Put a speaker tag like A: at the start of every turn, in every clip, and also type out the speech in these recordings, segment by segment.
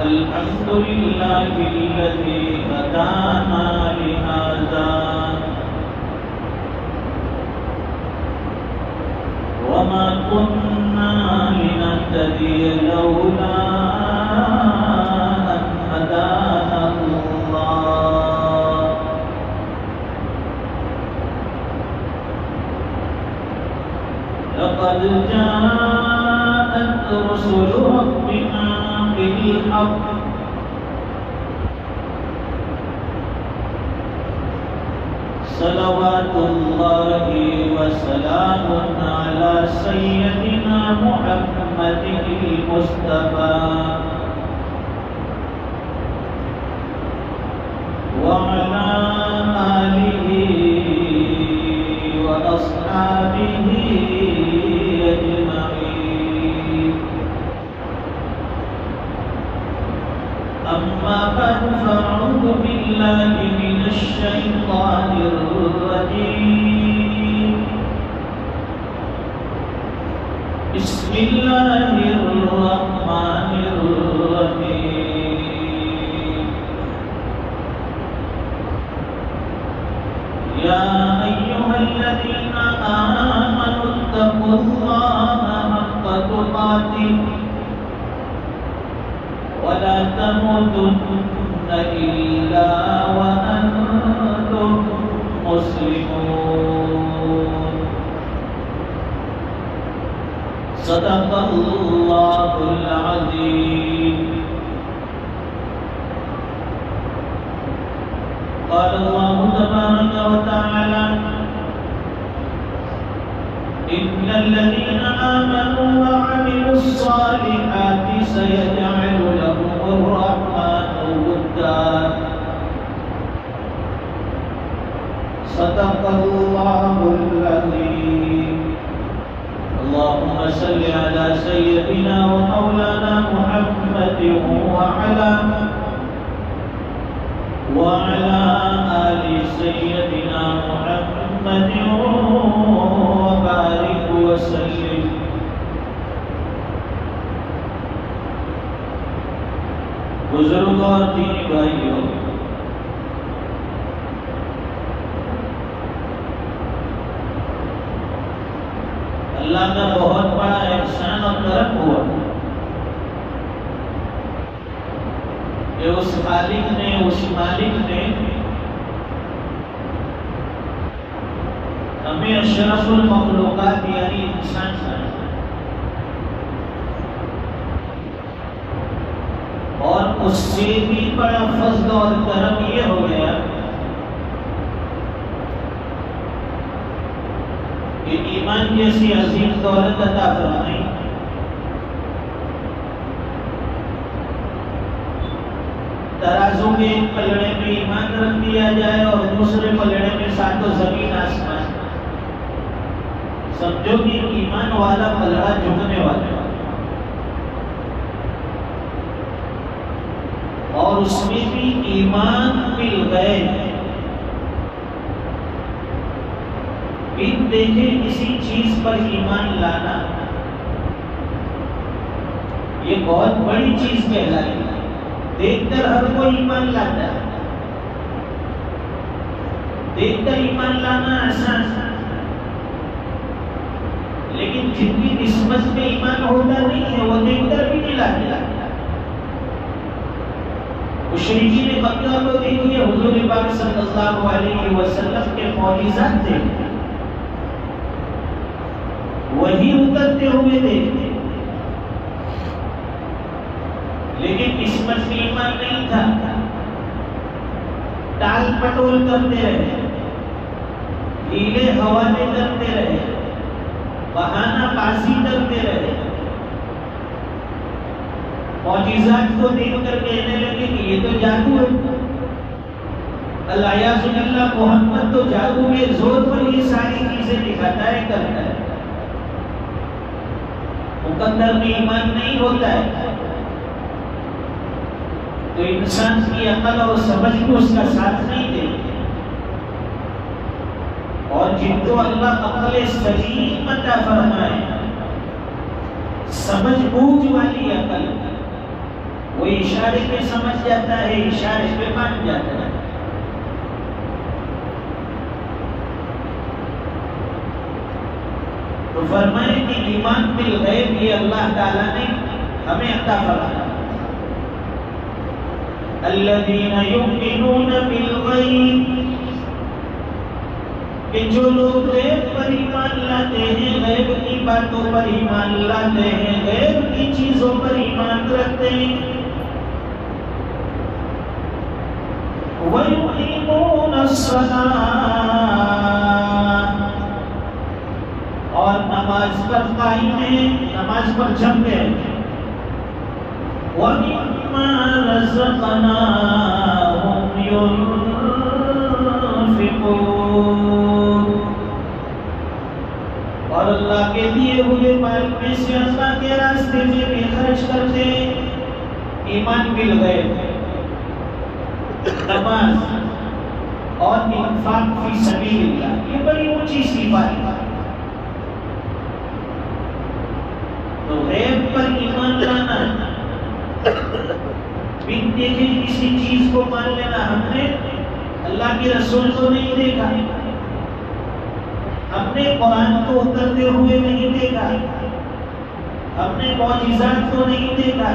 A: الحمد لله الذي هدانا لهذا وما كنا لنهتدي لولا أن هدانا الله لقد جاءت رسل ربنا بالحق صلوات الله وسلام على سيدنا محمد المصطفى وعلى آله وأصحابه أجمعين. أما بعد فأعوذ بالله من الشيطان الرجيم. بسم الله الرحمن الرحيم. يا أيها الذين آمنوا اتقوا الله حق تقاته ولا تموتن إلا وأنتم مسلمون. صدق الله العظيم. قال الله تبارك وتعالى إن الذين آمنوا وعملوا الصالحات سيجعل لهم الرحمن ودا. صدق الله العظيم. اللهم صل على سيدنا ومولانا محمد وعلى آل سيدنا محمد وبارك وسلم. بزرگوں اور دینی بھائیوں، اللہ کا بہت بڑا احسان اور کرم ہوا کہ اس خالق نے، اس مالک نے ہمیں اشرف المخلوقات یعنی انسان بنایا، اور اس سے بھی بڑا فضل اور کرم یہ ہو گیا کہ ایمان جیسی عظیم دولت عطا فرمائی. ترازو کے ایک پلڑے میں ایمان رکھ دیا جائے اور دوسرے پلڑے میں ساتوں زمین آسمان. سمجھو کہ ایمان والا پلڑا جھکنے والا، اور اس میں بھی ایمان بالغیب، بن دیکھے کسی چیز پر ایمان لانا، یہ بہت بڑی چیز کہلائی. دیکھ کر ہر کوئی ایمان لاتا ہے، دیکھ کر ایمان لانا آسان، لیکن جن کی قسمت میں ایمان ہوتا نہیں ہے وہ دیکھ کر بھی نہیں لاتے. مشرکین مکہ کو دیکھیے، حضور پاک صلی اللہ علیہ وسلم کے معجزات تھے، وہی اترتے ہوئے دیکھتے، لیکن قسمت میں ایمان نہیں تھا. ٹال پٹول کرتے رہے، ہیلے حوالے کرتے رہے، بہانہ بازی کرتے رہے، معجزات کو دیکھ کر کہنے لگے کہ یہ تو جادو ہے. الیاذ باللہ، محمد تو جادو کے زور پر یہ ساری چیزیں دکھاتا ہے، کرتا ہے. مقدر میں ایمان نہیں ہوتا ہے تو انسان کی عقل اور سمجھ کو اس کا ساتھ نہیں دے. اور جن کو اللہ عقل سلیم عطا فرمائے، سمجھ بوجھ والی عقل، وہ اشارے پہ سمجھ جاتا ہے، اشارے پہ مان جاتا ہے۔ تو فرمائے کہ ایمان بالغیب یہ اللہ تعالیٰ نے ہمیں عطا فرمایا۔ الذین یؤمنون بالغیب، کہ جو لوگ غیب پر ایمان لاتے ہیں، غیب کی باتوں پر ایمان لاتے ہیں، غیب کی چیزوں پر ایمان رکھتے ہیں، وَيُقِيمُونَ الصَّلَاةَ، اور نماز پر قائم ہیں، نماز پر جم گئے، وَمِمَّا رَزَقْنَاهُمْ يُنْفِقُونَ، اور اللہ کے دیے ہوئے مال میں سے اللہ کے راستے میں بھی خرچ کرتے ہیں۔ ایمان بالغیب، نماز اور انفاق فی سبیل اللہ، یہ بڑی اونچی صفات ہے۔ تو غیب پر ایمان لانا، بن دیکھے کسی چیز کو مان لینا، ہم نے اللہ کے رسول کو نہیں دیکھا، ہم نے قرآن کو اترتے ہوئے نہیں دیکھا، ہم نے معجزات کو نہیں دیکھا،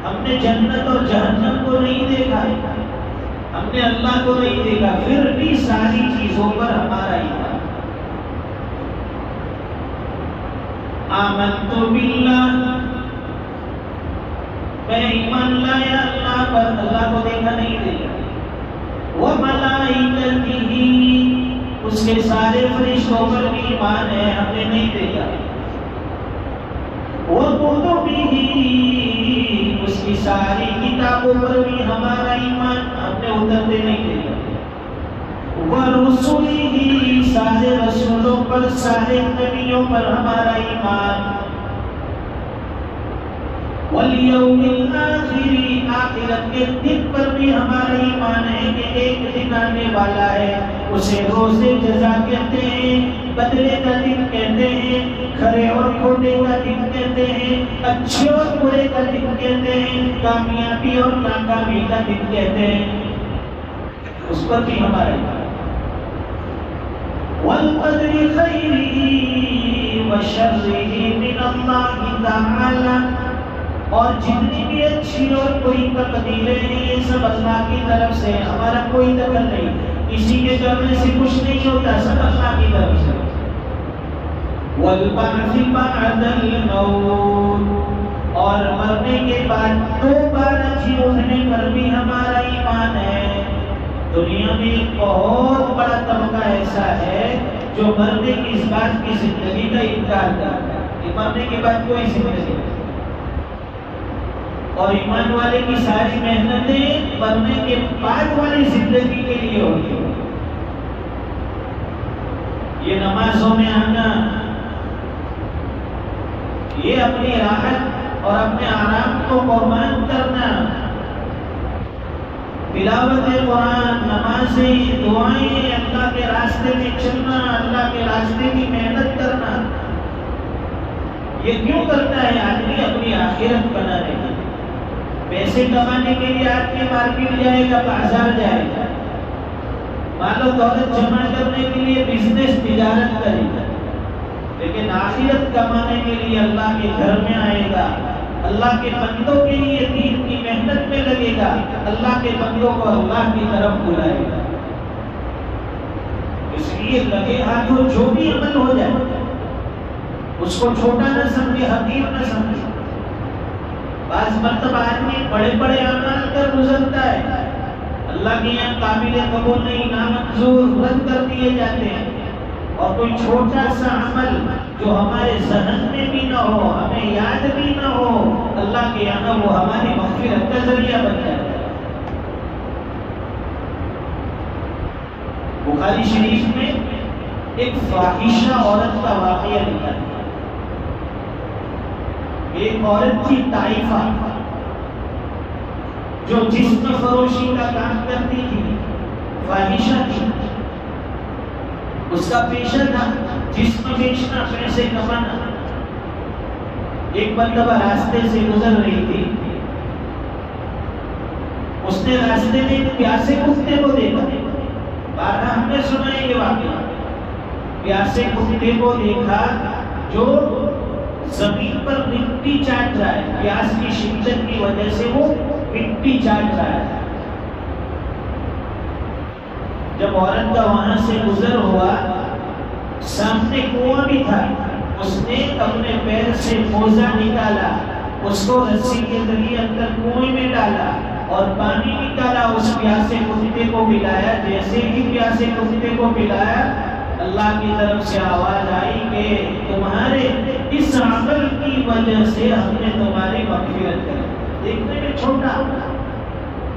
A: ہم نے جنت اور جہنم کو نہیں دیکھا، ہم نے اللہ کو نہیں دیکھا، پھر بھی ساری چیزوں پر ہمارا ایمان۔ آمنت باللہ، میں ایمان لایا اللہ پر، اللہ کو دیکھا نہیں دیکھا، وملائکتہ، اس کے سارے فرشتوں پر بھی ایمان ہے، ہم نے نہیں دیکھا، وکتبہ، اس کی ساری کتابوں پر بھی ہمارا ایمان، ہم نے اترتے نہیں دیکھا، ورسلہ، سارے رسولوں پر، سارے نبیوں پر ہمارا ایمان، والیوم الآخر، آخرت کے دن پر بھی ہمارا ایمان ہے کہ ایک دن آنے والا ہے، اسے روز جزا کہتے ہیں، بدلے کا دن کہتے ہیں، کھرے اور کھوٹے کا دن کہتے ہیں، اچھے اور برے کا دن کہتے ہیں، کامیابی اور ناکامی کا دن کہتے ہیں، اس پر بھی ہمارا ایمان۔ والقدر خیرہ وشرہ من اللہ تعالی، اور جتنی بھی اچھی اور کوئی تقدیریں ہیں یہ سب اللہ کی طرف سے، ہمارا کوئی دخل نہیں، کسی کے کرنے سے کچھ نہیں ہوتا، سب اللہ کی طرف سے۔ والبعث بعد الموت، اور مرنے کے بعد دوبارہ جی اٹھنے پر بھی ہمارا ایمان ہے۔ دنیا میں ایک بہت بڑا طبقہ ایسا ہے جو مرنے کی اس بات کی زندگی کا انکار کرتا ہے کہ مرنے کے بعد کوئی زندگی نہیں، اور ایمان والے کی ساری محنتیں مرنے کے بعد والی زندگی کے لیے ہوتی ہیں۔ یہ نمازوں میں آنا، یہ اپنی راحت اور اپنے آرام کو قربان کرنا، تلاوت قرآن، نمازیں، دعائیں، اللہ کے راستے میں چلنا، اللہ کے راستے کی محنت کرنا، یہ کیوں کرتا ہے؟ آدمی اپنی آخرت بنانے کے لیے، پیسے کمانے کے لیے آدمی مارکیٹ جائے گا، بازار جائے گا، مال و دولت جمع کرنے کے لیے بزنس، تجارت کرے گا، لیکن آخرت کمانے کے لیے اللہ کے گھر میں آئے گا، اللہ کے بندوں کے لیے دین کی محنت میں لگے گا، اللہ کے بندوں کو اللہ کی طرف بلائے گا۔ اس لیے لگے ہاتھوں جو بھی عمل ہو جائے اس کو چھوٹا نہ سمجھے، حقیر نہ سمجھے۔ بعض مرتبہ آدمی بڑے بڑے اعمال کر گزرتا ہے، اللہ کے یہاں قابل قبول نہیں، نامنظور، رد کر دیے جاتے ہیں، اور کوئی چھوٹا سا عمل جو ہمارے ذہن میں بھی نہ ہو، ہمیں یاد بھی نہ ہو، اللہ کے یہاں وہ ہماری مغفرت کا ذریعہ بن جاتا ہے۔ بخاری شریف میں ایک فاحشہ عورت کا واقعہ لکھا ہے۔ ایک عورت تھی طائفہ، جو جسم فروشی کا کام کرتی تھی، فاحشہ تھی، اس کا پیشہ تھا جسم بیچنا، پیسے کمانا۔ ایک مرتبہ راستے سے گزر رہی تھی، اس نے راستے میں ایک پیاسے کتے کو دیکھا. بارہ ہم نے سنا ہے یہ واقعہ. پیاسے کتے کو دیکھا جو زمین پر مٹی چاٹ رہا ہے. پیاس کی شدت کی وجہ سے وہ مٹی چاٹ رہا ہے. جب عورت کا وہاں سے گزر ہوا، سامنے کنواں بھی تھا، اس نے اپنے پیر سے موزہ نکالا، اس کو رسی کے ذریعے اندر کنویں میں ڈالا اور پانی نکالا، اس پیاسے کتے کو پلایا. جیسے ہی پیاسے کتے کو پلایا، اللہ کی طرف سے آواز آئی کہ تمہارے اس عمل کی وجہ سے ہم نے تمہاری مغفرت کر. دیکھنے میں چھوٹا،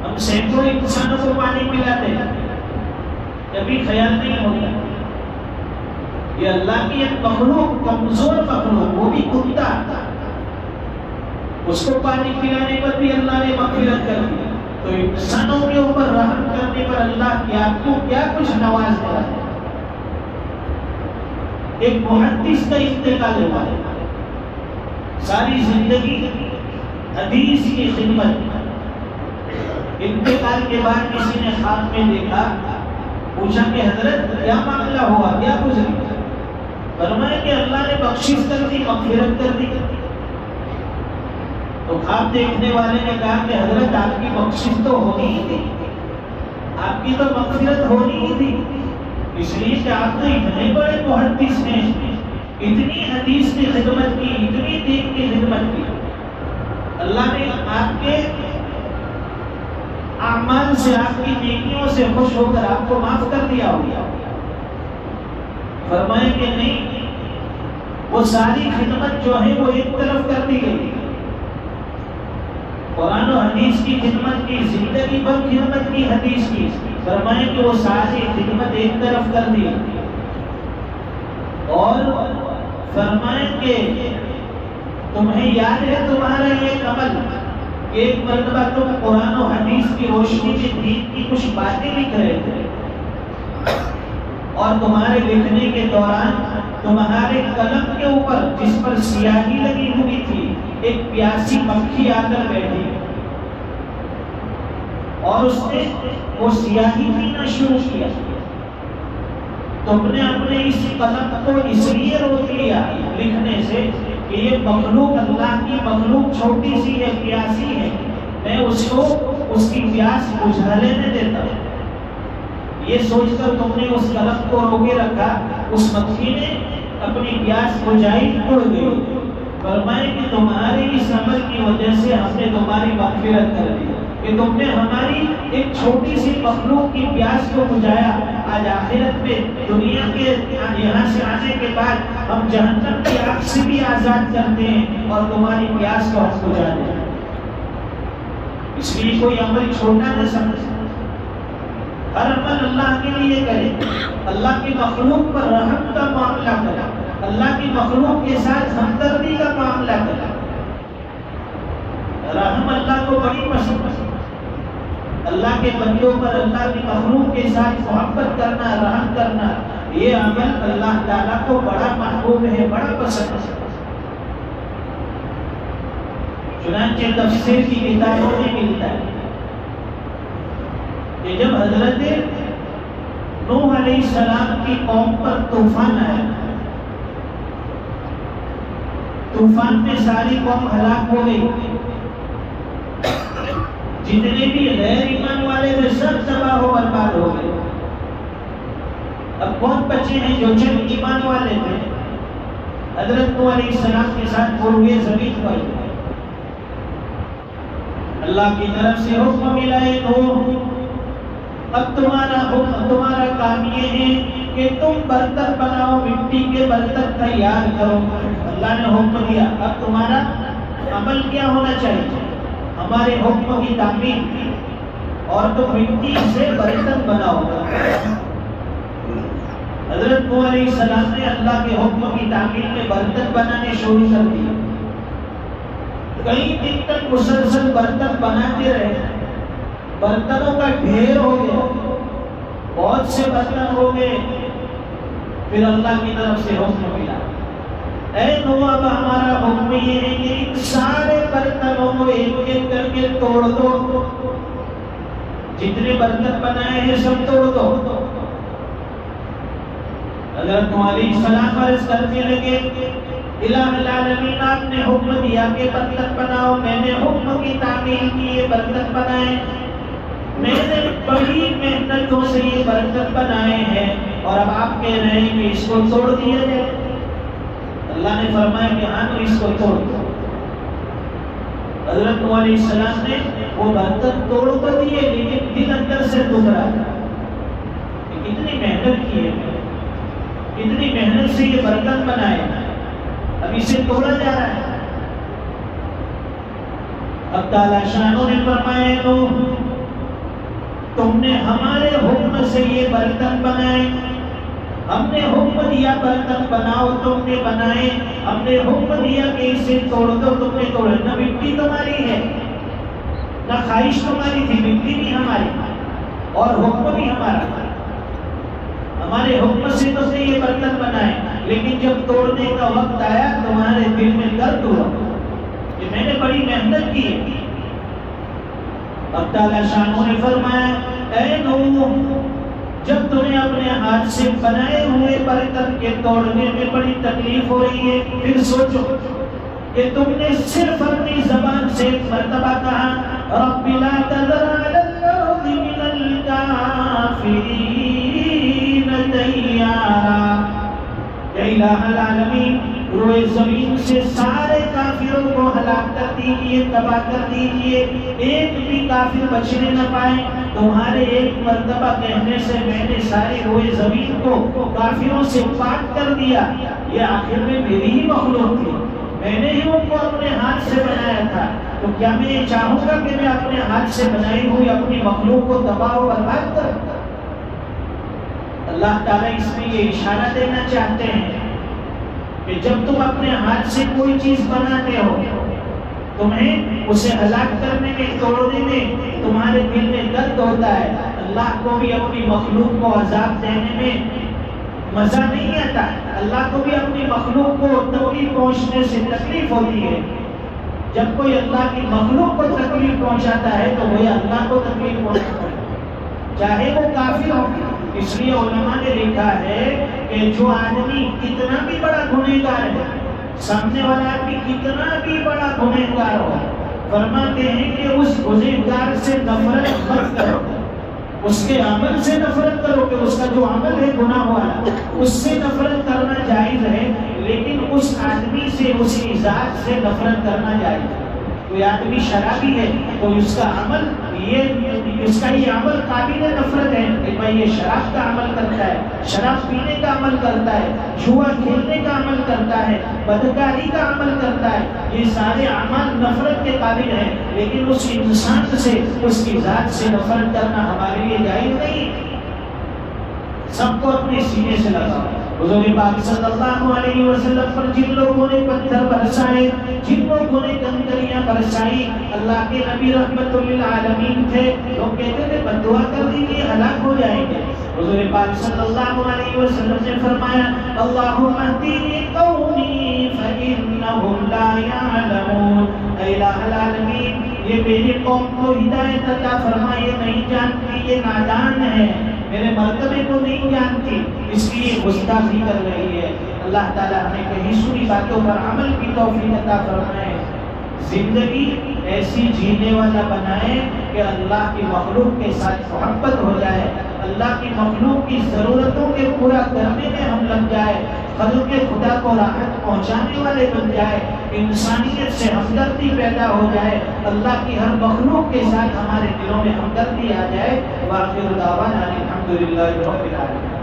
A: ہم سینکڑوں انسانوں کو پانی پلاتے ہیں، کبھی خیال نہیں ہوتا. یہ اللہ کی ایک مخلوق، کمزور مخلوق، وہ بھی کتا، اس کو پانی پلانے پر بھی اللہ نے مغفرت کر دی. تو انسانوں کے اوپر رحم کرنے پر اللہ کیا کچھ نواز دیا ہے. ایک محدث کا انتقال ہوا ہے، ساری زندگی حدیث کی خدمت. انتقال کے بعد کسی نے خواب میں دیکھا، پوچھا کہ حضرت کیا معاملہ ہوا، کیا گزری؟ فرمایا کہ اللہ نے بخشش کر دی، مغفرت کر دی. تو خواب دیکھنے والے نے کہا کہ حضرت آپ کی بخشش تو ہونی ہی تھی، آپ کی تو مغفرت ہونی ہی تھی، اس لیے کہ آپ تو اتنے بڑے محدث ہیں، اتنی حدیث کی خدمت کی، اتنی دین کی خدمت کی. اللہ نے آپ کے اعمال سے، آپ کی نیکیوں سے خوش ہو کر آپ کو معاف کر دیا ہوگا. فرمائے کہ نہیں، وہ ساری خدمت جو ہے وہ ایک طرف کر دی گئی. قرآن و حدیث کی خدمت کی، زندگی بھر خدمت کی حدیث کی. فرمائے کہ وہ ساری خدمت ایک طرف کر دی. اور فرمائے کہ تمہیں یاد ہے تمہارا یہ عمل، ایک مرتبہ تم قرآن و حدیث کی روشنی میں دین کی کچھ باتیں لکھ رہے تھے، اور تمہارے لکھنے کے دوران تمہارے قلم کے اوپر جس پر سیاہی لگی ہوئی تھی، ایک پیاسی مکھی آ کر بیٹھی اور اس نے وہ سیاہی پینا شروع کیا. تم نے اپنے اس قلم کو اس لیے روک لیا لکھنے سے کہ یہ مخلوق، اللہ کی مخلوق چھوٹی سی ہے، پیاسی ہے، میں اس کو اس کی پیاس بجھا لینے دیتا ہوں. یہ سوچ کر تم نے اس قلم کو روکے رکھا. اس مکھی نے اپنی پیاس بجھائی، اڑ گئی. فرمائے کہ تمہاری اس عمل کی وجہ سے ہم نے تمہاری مغفرت کر دی کہ تم نے ہماری ایک چھوٹی سی مخلوق کی پیاس کو بجھایا. آج آخرت میں دنیا کے یہاں سے آنے کے بعد ہم جہنم کی آگ سے بھی آزاد کرتے ہیں اور تمہاری پیاس کو ہم بجھا دیں. اس لیے کوئی عمل چھوٹا نہ سمجھے، ہر عمل اللہ کے لیے کرے، اللہ کی مخلوق پر رحم کا معاملہ کرے، اللہ کی مخلوق کے ساتھ ہمدردی کا معاملہ کرے. رحم اللہ کو بڑی پسند ہے. اللہ کے بندوں پر، اللہ کی مخلوق کے ساتھ محبت کرنا، رحم کرنا، یہ عمل اللہ تعالیٰ کو بڑا محبوب ہے، بڑا پسند ہے. چنانچہ تفسیر کی کتابوں میں ملتا ہے کہ جب حضرت نوح علیہ السلام کی قوم پر طوفان آیا، طوفان میں ساری قوم ہلاک ہو گئی، جتنے بھی غیر ایمان والے تھے سب تباہ و برباد ہو گئے. اب کون بچے ہیں جو چند ایمان والے تھے؟ حضرت نوح علیہ السلام کے ساتھ پورے زمین پر اللہ کی طرف سے حکم ملا ہے، نوح اب تمہارا کام یہ ہے کہ تم برتن بناؤ، مٹی کے برتن تیار کرو. اللہ نے حکم دیا. اب تمہارا عمل کیا ہونا چاہیے؟ ہمارے حکم کی تعمیل، اور تم مٹی سے برتن بناؤ. حضرت نوح علیہ السلام نے اللہ کے حکم کی تعمیل میں برتن بنانے شروع کر دیے. کئی دن تک مسلسل برتن بناتے رہے. برتنوں کا ڈھیر ہو گیا، بہت سے برتن ہو گئے. پھر اللہ کی طرف سے حکم ملا، اے نوح اب ہمارا حکم یہ ہے کہ ان سارے برتنوں کو ایک ایک کر کے توڑ دو. جتنے برکت بنائے ہیں سب توڑ دو۔ حضرت علیہ السلام عرض کرنے لگے الہ العالمین آپ نے حکم دیا کہ برکت بناؤ، میں نے حکم کی تعمیل کی، یہ برکت بنائے، میں نے بڑی محنتوں سے یہ برکت بنائے ہیں، اور اب آپ کہہ رہے ہیں کہ اس کو توڑ دیا جائے۔ اللہ نے فرمایا کہ ہاں تو اس کو توڑ دو۔ حضرت علیہ السلام نے وہ برکت توڑ کر دیے، لیکن دل اندر سے دکھ رہا تھا کہ کتنی محنت کی ہے، کتنی محنت سے یہ برکت بنائے، اب اسے توڑا جا رہا ہے۔ اب تعالیٰ شانوں نے فرمایا نوح تم نے ہمارے حکم سے یہ برکت بنائے، ہم نے حکم دیا برکت بناؤ، تم نے بنائے، ہم نے حکم دیا کہ اسے توڑ دو، تم نے توڑا۔ نہ مٹی تمہاری ہے، نہ خواہش تمہاری تھی، مٹی بھی ہماری اور حکم بھی ہمارا تھا، ہمارے حکم سے تو نے یہ برکت بنائے، لیکن جب توڑنے کا وقت آیا تمہارے دل میں درد ہوا کہ میں نے بڑی محنت کی ہے۔ اب تعالیٰ شانوں نے فرمایا اے نوح جب تمہیں اپنے ہاتھ سے بنائے ہوئے برکت کے توڑنے میں بڑی تکلیف ہو رہی ہے، پھر سوچو کہ تم نے صرف اپنی زبان سے ایک مرتبہ کہا رب لا تذر علی الارض من الکافرین دیارا، اے الہ العالمین روئے زمین سے سارے کافروں کو ہلاک کر دیجئے، تباہ کر دیجئے، ایک بھی کافر بچنے نہ پائے۔ تمہارے ایک مرتبہ کہنے سے میں نے ساری روئے زمین کو کافروں سے پاک کر دیا، یہ آخر میں میری ہی مخلوق تھی، میں نے ہی ان کو اپنے ہاتھ سے بنایا تھا، تو کیا میں یہ چاہوں گا کہ میں اپنے ہاتھ سے بنائی ہوئی اپنی مخلوق کو تباہ و برباد کروں؟ اللہ تعالیٰ اس میں یہ اشارہ دینا چاہتے ہیں کہ جب تم اپنے ہاتھ سے کوئی چیز بناتے ہو، تمہیں اسے ہلاک کرنے میں، توڑنے میں تمہارے دل میں درد ہوتا ہے، اللہ کو بھی اپنی مخلوق کو عذاب دینے میں مزہ نہیں آتا، اللہ کو بھی اپنی مخلوق کو تکلیف پہنچنے سے تکلیف ہوتی ہے۔ جب کوئی اللہ کی مخلوق کو تکلیف پہنچاتا ہے تو وہ اللہ کو تکلیف پہنچاتا ہے، چاہے وہ کافر ہو۔ اس لیے علماء نے لکھا ہے کہ جو آدمی کتنا بھی بڑا گنہگار ہے، سامنے والا آدمی کتنا بھی بڑا گنہگار ہو، فرماتے ہیں کہ اس گنہگار سے نفرت مت کرو، اس کے عمل سے نفرت کرو کہ اس کا جو عمل ہے گناہ والا، اس سے نفرت کرنا جائز ہے، لیکن اس آدمی سے، اس کی ذات سے نفرت کرنا جائز ہے۔ کوئی آدمی شرابی ہے تو اس کا عمل اس کا یہ عمل قابل نفرت ہے کہ بھائی یہ شراب کا عمل کرتا ہے، شراب پینے کا عمل کرتا ہے، جوا کھیلنے کا عمل کرتا ہے، بدکاری کا عمل کرتا ہے، یہ سارے اعمال نفرت کے قابل ہیں، لیکن اس انسان سے، اس کی ذات سے نفرت کرنا ہمارے لیے جائز نہیں۔ سب کو اپنے سینے سے لگاؤ۔ حضور پاک صلی اللہ علیہ وسلم پر جن لوگوں نے پتھر برسائے، جن لوگوں نے کنکریاں برسائی، اللہ کے نبی رحمت للعالمین تھے، لوگ کہتے تھے بددعا کر دیجیے ہلاک ہو جائیں گے۔ حضور پاک صلی اللہ علیہ وسلم نے فرمایا اللہم اہدنی قومی فإنہم لا یعلمون، اے الہ العالمین یہ میری قوم کو ہدایت عطا فرما، یہ نہیں جانتی، یہ نادان ہے، میرے مرتبے کو نہیں جانتی، اس لیے گستاخی کر رہی ہے۔ اللہ تعالیٰ ہمیں کہیں سنی باتوں پر عمل کی توفیق عطا فرمائے، زندگی ایسی جینے والا بنائے کہ اللہ کی مخلوق کے ساتھ محبت ہو جائے، اللہ کی مخلوق کی ضرورتوں کے پورا کرنے میں ہم لگ جائے، خلق خدا کو راحت پہنچانے والے بن جائے، انسانیت سے ہمدردی پیدا ہو جائے، اللہ کی ہر مخلوق کے ساتھ ہمارے دلوں میں ہمدردی آ جائے۔ وآخر دعوانا الحمدللہ رب العالمین۔